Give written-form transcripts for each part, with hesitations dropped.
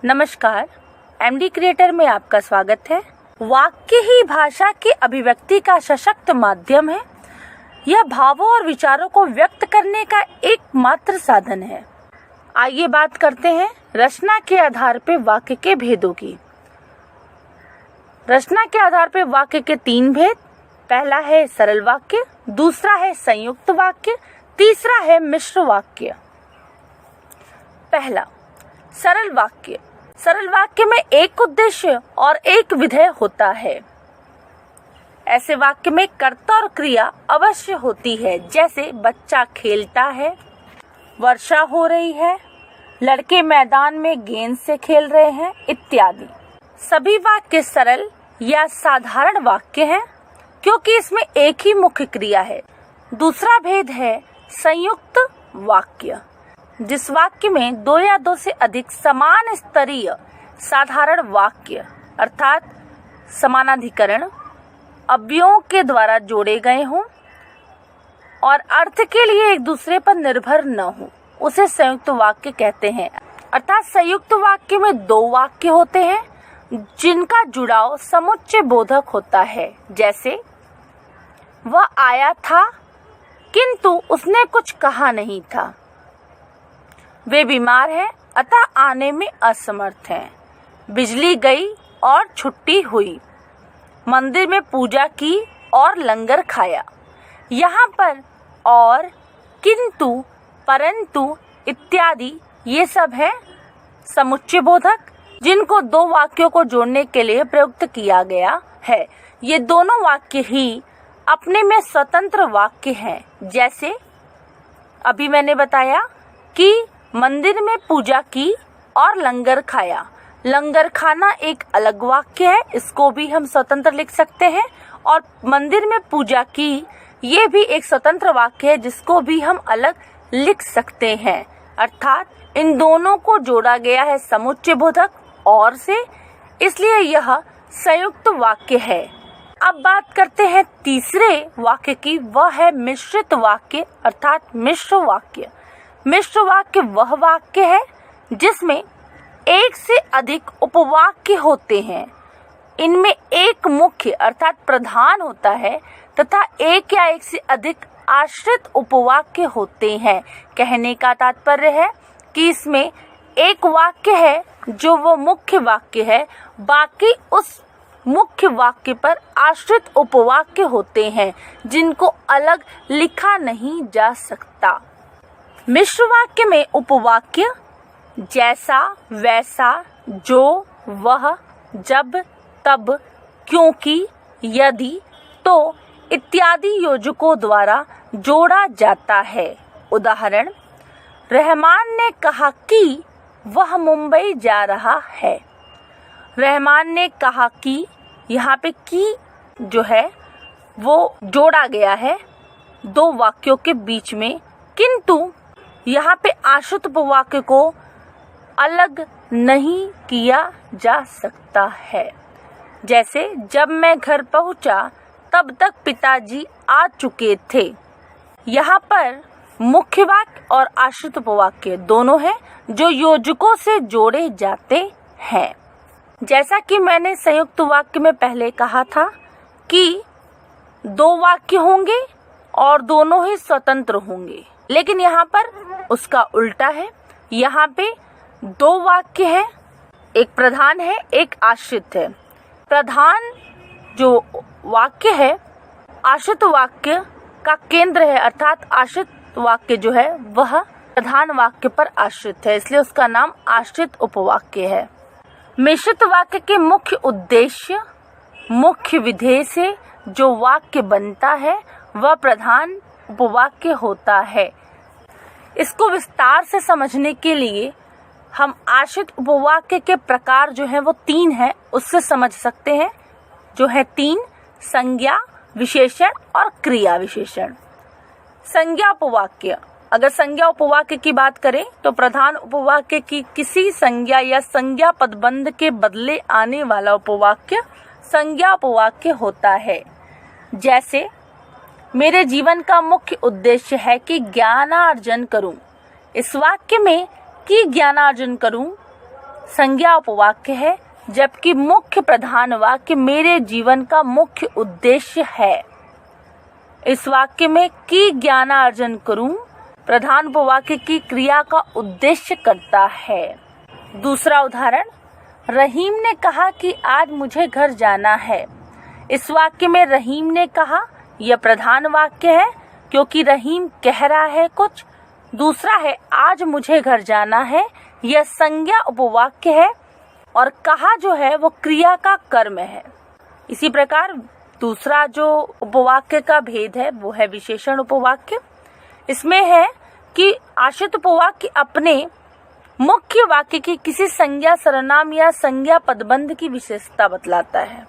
नमस्कार, MD creator में आपका स्वागत है। वाक्य ही भाषा की अभिव्यक्ति का सशक्त माध्यम है। यह भावों और विचारों को व्यक्त करने का एकमात्र साधन है। आइए बात करते हैं रचना के आधार पर वाक्य के भेदों की। रचना के आधार पर वाक्य के 3 भेद। पहला है सरल वाक्य, दूसरा है संयुक्त वाक्य, तीसरा है मिश्र वाक्य। पहला, सरल वाक्य। सरल वाक्य में एक उद्देश्य और एक विधेय होता है। ऐसे वाक्य में कर्ता और क्रिया अवश्य होती है, जैसे बच्चा खेलता है, वर्षा हो रही है, लड़के मैदान में गेंद से खेल रहे हैं इत्यादि। सभी वाक्य सरल या साधारण वाक्य हैं क्योंकि इसमें एक ही मुख्य क्रिया है। दूसरा भेद है संयुक्त वाक्य, जिस वाक्य में 2 या 2 से अधिक समान स्तरीय साधारण वाक्य अर्थात समानाधिकरण अवयवों के द्वारा जोड़े गए हों और अर्थ के लिए एक दूसरे पर निर्भर न हो, उसे संयुक्त वाक्य कहते हैं। अर्थात संयुक्त वाक्य में 2 वाक्य होते हैं जिनका जुड़ाव समुच्चय बोधक होता है। जैसे वह आया था किंतु उसने कुछ कहा नहीं था, वे बीमार हैं अतः आने में असमर्थ हैं, बिजली गई और छुट्टी हुई, मंदिर में पूजा की और लंगर खाया। यहाँ पर और, किंतु, परंतु इत्यादि ये सब है समुच्चय बोधक जिनको 2 वाक्यों को जोड़ने के लिए प्रयुक्त किया गया है। ये दोनों वाक्य ही अपने में स्वतंत्र वाक्य हैं। जैसे अभी मैंने बताया कि मंदिर में पूजा की और लंगर खाया। लंगर खाना एक अलग वाक्य है, इसको भी हम स्वतंत्र लिख सकते हैं, और मंदिर में पूजा की ये भी एक स्वतंत्र वाक्य है जिसको भी हम अलग लिख सकते हैं। अर्थात इन दोनों को जोड़ा गया है समुच्चय बोधक और से, इसलिए यह संयुक्त वाक्य है। अब बात करते हैं तीसरे वाक्य की, वह है मिश्रित वाक्य अर्थात मिश्र वाक्य। मिश्र वाक्य वह वाक्य है जिसमें एक से अधिक उपवाक्य होते हैं। इनमें एक मुख्य अर्थात प्रधान होता है तथा एक या एक से अधिक आश्रित उपवाक्य होते हैं। कहने का तात्पर्य है कि इसमें एक वाक्य है जो वो मुख्य वाक्य है, बाकी उस मुख्य वाक्य पर आश्रित उपवाक्य होते हैं जिनको अलग लिखा नहीं जा सकता। मिश्र वाक्य में उपवाक्य जैसा, वैसा, जो, वह, जब, तब, क्योंकि, यदि, तो इत्यादि योजकों द्वारा जोड़ा जाता है। उदाहरण, रहमान ने कहा कि वह मुंबई जा रहा है। रहमान ने कहा कि, यहाँ पे की जो है वो जोड़ा गया है 2 वाक्यों के बीच में, किंतु यहाँ पे आश्रित उपवाक्य को अलग नहीं किया जा सकता है। जैसे जब मैं घर पहुंचा तब तक पिताजी आ चुके थे। यहाँ पर मुख्य वाक्य और आश्रित उपवाक्य दोनों हैं जो योजकों से जोड़े जाते हैं। जैसा कि मैंने संयुक्त वाक्य में पहले कहा था कि 2 वाक्य होंगे और दोनों ही स्वतंत्र होंगे, लेकिन यहाँ पर उसका उल्टा है। यहाँ पे 2 वाक्य हैं, एक प्रधान है एक आश्रित है। प्रधान जो वाक्य है आश्रित वाक्य का केंद्र है, अर्थात आश्रित वाक्य जो है वह प्रधान वाक्य पर आश्रित है, इसलिए उसका नाम आश्रित उपवाक्य है। मिश्रित वाक्य के मुख्य उद्देश्य, मुख्य विधेय से जो वाक्य बनता है वह प्रधान उपवाक्य होता है। इसको विस्तार से समझने के लिए हम आश्रित उपवाक्य के प्रकार जो है वो 3 है उससे समझ सकते हैं, जो है 3: संज्ञा, विशेषण और क्रिया विशेषण। संज्ञा उपवाक्य, अगर संज्ञा उपवाक्य की बात करें तो प्रधान उपवाक्य की किसी संज्ञा या संज्ञा पदबंध के बदले आने वाला उपवाक्य संज्ञा उपवाक्य होता है। जैसे मेरे जीवन का मुख्य उद्देश्य है कि ज्ञानार्जन करूं। इस वाक्य में कि ज्ञानार्जन करूं संज्ञा उपवाक्य है, जबकि मुख्य प्रधान वाक्य मेरे जीवन का मुख्य उद्देश्य है। इस वाक्य में की ज्ञानार्जन करूं प्रधान उपवाक्य की क्रिया का उद्देश्य करता है। दूसरा उदाहरण, रहीम ने कहा कि आज मुझे घर जाना है। इस वाक्य में रहीम ने कहा यह प्रधान वाक्य है क्योंकि रहीम कह रहा है कुछ। दूसरा है आज मुझे घर जाना है, यह संज्ञा उपवाक्य है और कहा जो है वो क्रिया का कर्म है। इसी प्रकार दूसरा जो उपवाक्य का भेद है वो है विशेषण उपवाक्य। इसमें है कि आश्रित उपवाक्य अपने मुख्य वाक्य की किसी संज्ञा सर्वनाम या संज्ञा पदबंध की विशेषता बतलाता है,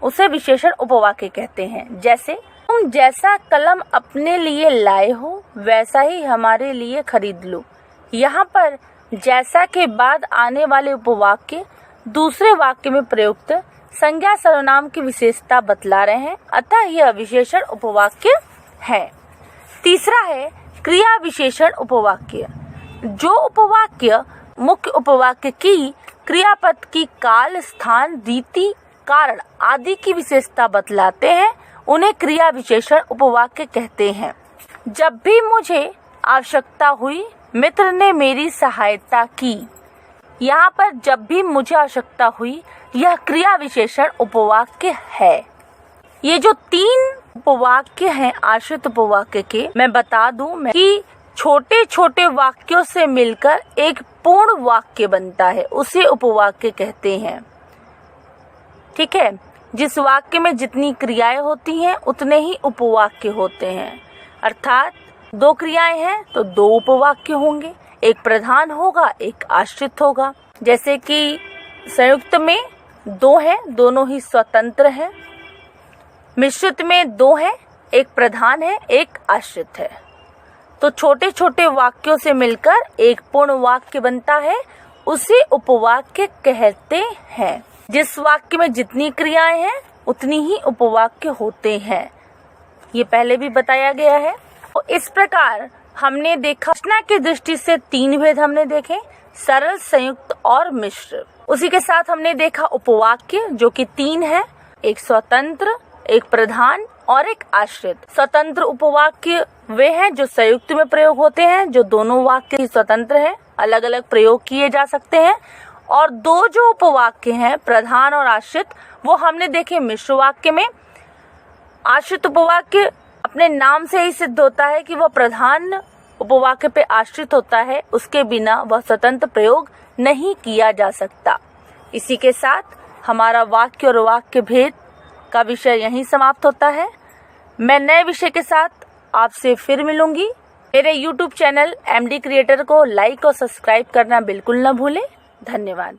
उसे विशेषण उपवाक्य कहते हैं। जैसे तुम जैसा कलम अपने लिए लाए हो वैसा ही हमारे लिए खरीद लो। यहाँ पर जैसा के बाद आने वाले उपवाक्य दूसरे वाक्य में प्रयुक्त संज्ञा सर्वनाम की विशेषता बतला रहे हैं, अतः यह विशेषण उपवाक्य है। तीसरा है क्रिया विशेषण उपवाक्य। जो उपवाक्य मुख्य उपवाक्य की क्रियापद की काल, स्थान, रीति, कारण आदि की विशेषता बतलाते हैं उन्हें क्रिया विशेषण उपवाक्य कहते हैं। जब भी मुझे आवश्यकता हुई मित्र ने मेरी सहायता की। यहाँ पर जब भी मुझे आवश्यकता हुई यह क्रिया विशेषण उपवाक्य है। ये जो 3 उपवाक्य हैं आश्रित उपवाक्य के, मैं बता दूं कि छोटे छोटे वाक्यों से मिलकर एक पूर्ण वाक्य बनता है, उसे उपवाक्य कहते हैं। ठीक है, जिस वाक्य में जितनी क्रियाएं होती हैं उतने ही उपवाक्य होते हैं। अर्थात 2 क्रियाएं हैं तो 2 उपवाक्य होंगे, एक प्रधान होगा एक आश्रित होगा। जैसे कि संयुक्त में 2 हैं, दोनों ही स्वतंत्र हैं। मिश्रित में 2 हैं, एक प्रधान है एक आश्रित है। तो छोटे छोटे वाक्यों से मिलकर एक पूर्ण वाक्य बनता है, उसे उपवाक्य कहते हैं। जिस वाक्य में जितनी क्रियाएं हैं उतनी ही उपवाक्य होते हैं, ये पहले भी बताया गया है। तो इस प्रकार हमने देखा रचना की दृष्टि से 3 भेद हमने देखे, सरल, संयुक्त और मिश्र। उसी के साथ हमने देखा उपवाक्य जो कि 3 है, एक स्वतंत्र, एक प्रधान और एक आश्रित। स्वतंत्र उपवाक्य वे हैं जो संयुक्त में प्रयोग होते हैं, जो दोनों वाक्य स्वतंत्र हैं, अलग अलग प्रयोग किए जा सकते हैं। और 2 जो उपवाक्य हैं प्रधान और आश्रित, वो हमने देखे मिश्र वाक्य में। आश्रित उपवाक्य अपने नाम से ही सिद्ध होता है कि वह प्रधान उपवाक्य पे आश्रित होता है, उसके बिना वह स्वतंत्र प्रयोग नहीं किया जा सकता। इसी के साथ हमारा वाक्य और वाक्य भेद का विषय यहीं समाप्त होता है। मैं नए विषय के साथ आपसे फिर मिलूंगी। मेरे YouTube चैनल MD क्रिएटर को लाइक और सब्सक्राइब करना बिल्कुल न भूलें। धन्यवाद।